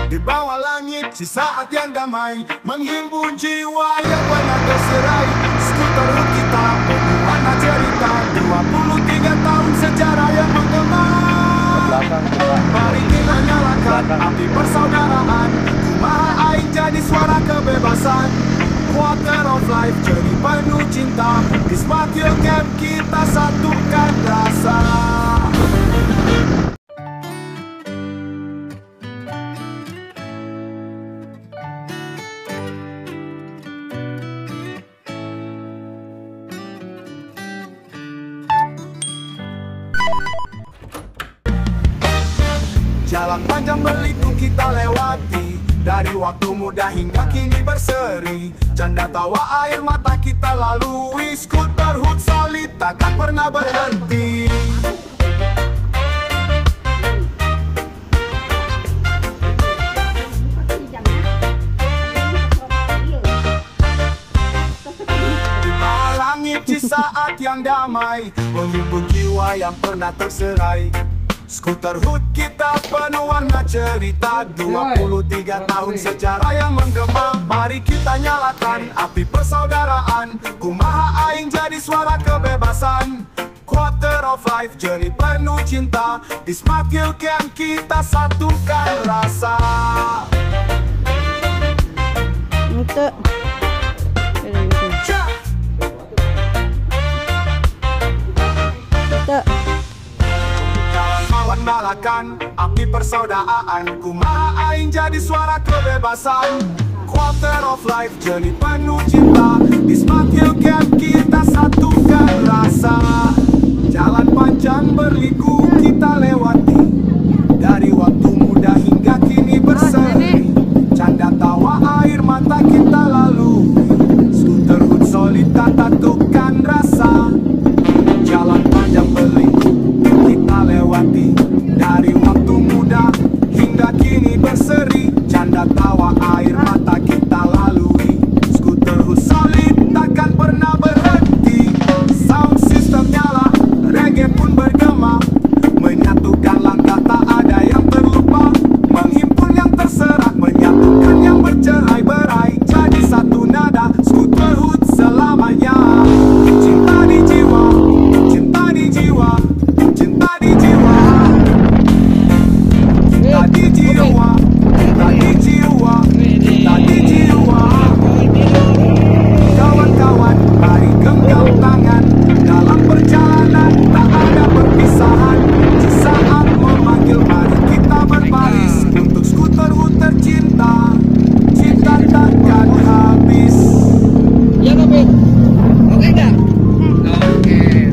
Di bawah langit si saat yang damai menghimpun jiwa yang pernah terserai. Skuter Hood kita penuh warna cerita, 23 tahun sejarah yang menggema. Mari kita nyalakan api persaudaraan, kumaha aing jadi suara kebebasan. Quarter of life jadi penuh cinta, di Smart Hill Camp kita satukan rasa. Jalan panjang berliku kita lewati, dari waktu muda hingga kini berseri. Canda tawa air mata kita lalui, Skuter Hood solid takkan pernah berhenti. Di bawah langit di saat yang damai menghimpun jiwa yang pernah terserai. Skuter Hood kita penuh warna cerita, 23 tahun sejarah yang menggema. Mari kita nyalakan api persaudaraan, kumaha aing jadi suara kebebasan. Quarter of life jadi penuh cinta, di Smart Hill Camp kita satukan rasa. Untuk Nyalakan api persaudaraan, kumaha aing jadi suara kebebasan. Quarter of life jadi penuh cinta, di Smart Hill Camp kita satukan rasa. Jalan panjang berliku kita lewati, dari waktu muda hingga kini berseri. Canda tawa air mata kita lalui, Skuter Hood solid tak satukan rasa. Jalan panjang berliku kita lewati, dari waktu muda hingga kini berseri. Canda tawa air mata kita lalui, Skuter Hood solid takkan pernah berhenti. Sound system nyala, reggae pun bergema, menyatukan langkah tak ada yang terlupa. Menghimpun yang terserak, menyatukan yang bercerai-berai, jadi satu nada, Skuter Hood selamanya. Cinta di jiwa, cinta di jiwa, cinta di jiwa, cinta di jiwa, cinta di jiwa, cinta di jiwa. Kawan-kawan, mari genggam tangan, dalam perjalanan tak ada perpisahan. Di saat memanggil, mari kita berbaris untuk Skuter Hood tercinta. Cinta takkan habis. Ya tapi oke enggak? Oke.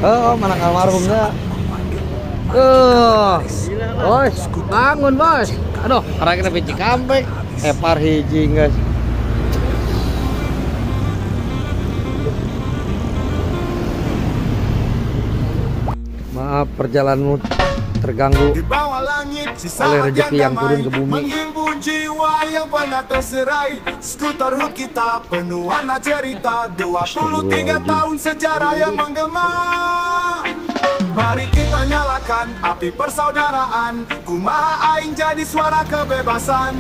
Oh, mana almarhumnya? Bos, bangun bos. Aduh, karena kita benci kampek. Epar hiji guys. Maaf perjalananmu terganggu oleh rezeki yang turun ke bumi. Menghimpun jiwa yang pernah terserai, Skuter Hood kita penuh warna cerita, 23 tahun sejarah yang menggema. Mari kita nyalakan api persaudaraan, kumaha aing jadi suara kebebasan.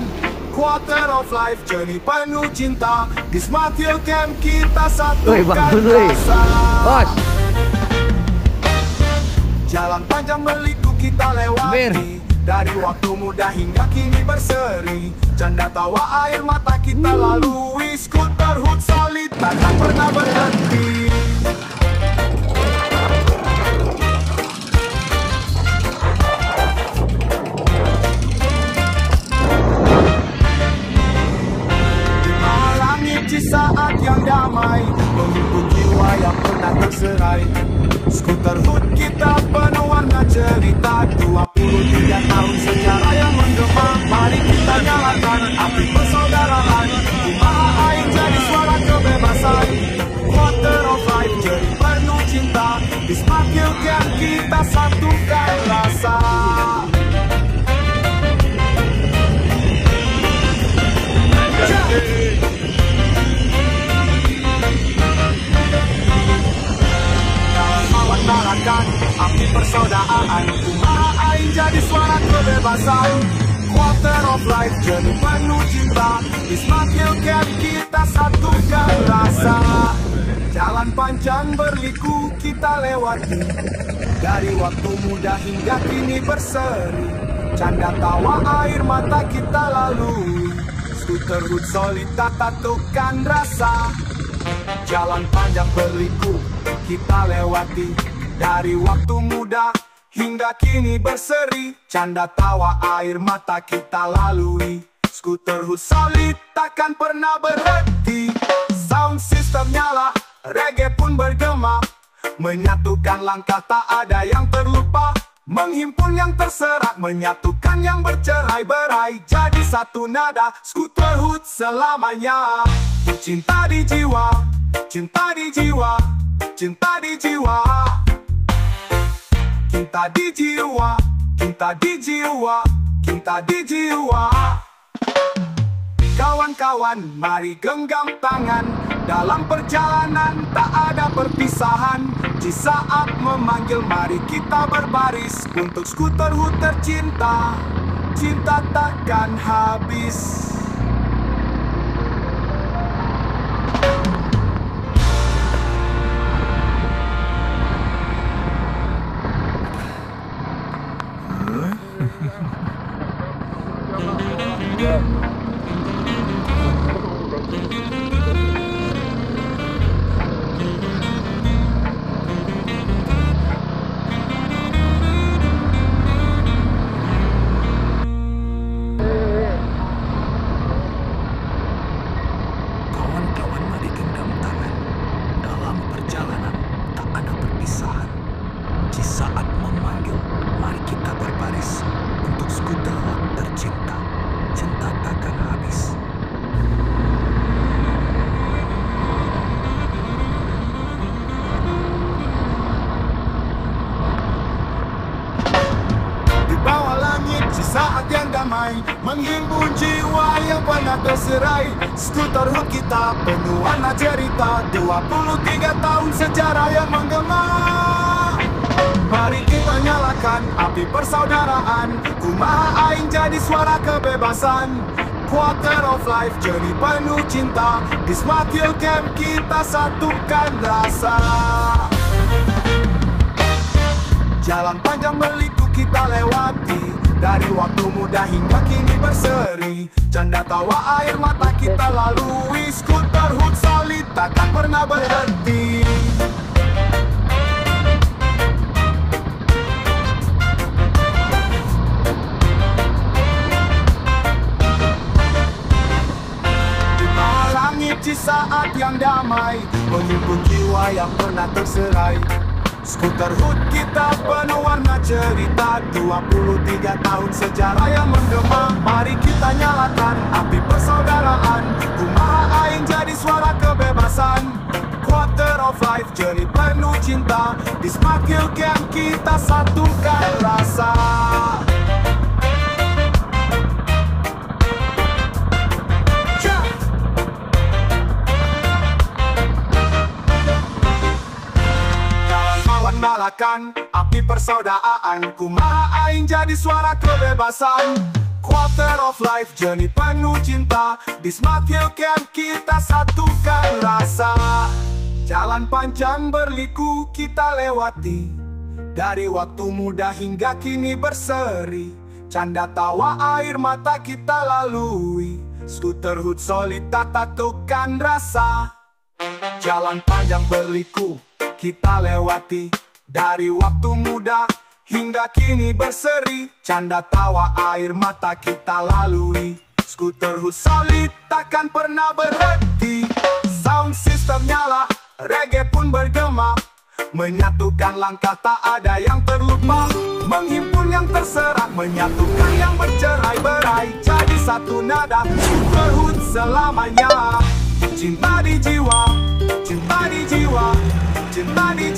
Quarter of life jadi penuh cinta, di Smart Hill Camp kita satukan rasa. Bos. Jalan panjang berliku kita lewati, dari waktu muda hingga kini berseri. Canda tawa air mata kita lalui, Skuter Hood solid takkan pernah berhenti. Di bawah langit di saat yang damai, menghimpun jiwa yang pernah terserai. Skuter Hood kita penuh warna cerita, 23 tahun sejarah yang menggema. Mari kita nyalakan api persaudaraan. Kumaha aing jadi suara kebebasan. Quarter of life jadi penuh cinta. Di Smart Hill Camp kita satukan rasa. Nyalakan api persaudaraan. Kumaha aing jadi suara kebebasan. Quarter of life jadi penuh cinta. Di Smart Hill Camp kita satukan rasa. Jalan panjang berliku kita lewati. Dari waktu muda hingga kini berseri. Canda tawa air mata kita lalui. Scooterhood solid tatukan rasa. Jalan panjang berliku kita lewati. Dari waktu muda hingga kini berseri. Canda tawa air mata kita lalui. Scooterhood solid takkan pernah berhenti. Sound system nyala, reggae pun bergema. Menyatukan langkah tak ada yang terlupa. Menghimpun yang terserak, menyatukan yang bercerai-berai. Jadi satu nada, Scooterhood selamanya. Cinta di jiwa, cinta di jiwa, cinta di jiwa. Cinta di jiwa, cinta di jiwa, cinta di jiwa. Kawan-kawan, mari genggam tangan. Dalam perjalanan tak ada perpisahan. Di saat memanggil, mari kita berbaris. Untuk Scooterhood tercinta, cinta takkan habis. Saat yang damai menghimpun jiwa yang pernah terserai. Scooterhood kita penuh warna cerita. 23 tahun sejarah yang menggema. Mari kita nyalakan api persaudaraan. Kumaha aing jadi suara kebebasan. Quarter of life jadi penuh cinta. Di Smart Hill Camp kita satukan rasa. Jalan panjang berliku kita lewati. Dari waktu muda hingga kini berseri. Canda tawa air mata kita lalui. Scooterhood solid takkan pernah berhenti. Di bawah langit di saat yang damai. Menghimpun jiwa yang pernah terserai. Scooterhood kita penuh warna cerita. 23 tahun sejarah yang menggema. Mari kita nyalakan api persaudaraan. Kumaha aing jadi suara kebebasan. Quarter of life jadi penuh cinta. Di Smart Hill Camp kita satukan rasa. Nyalakan api persaudaraan. Kumaha aing jadi suara kebebasan. Quarter of life journey penuh cinta. Di Smart Hill Camp kita satukan rasa. Jalan panjang berliku kita lewati. Dari waktu muda hingga kini berseri. Canda tawa air mata kita lalui. Scooterhood solid tatukan rasa. Jalan panjang berliku kita lewati. Dari waktu muda hingga kini berseri. Canda tawa air mata kita lalui. Scooterhood solid takkan pernah berhenti. Sound system nyala, reggae pun bergema. Menyatukan langkah tak ada yang terlupa. Menghimpun yang tersebut menyatukan yang bercerai-berai jadi satu nada, berhut selamanya. Cinta di jiwa, cinta di jiwa, cinta di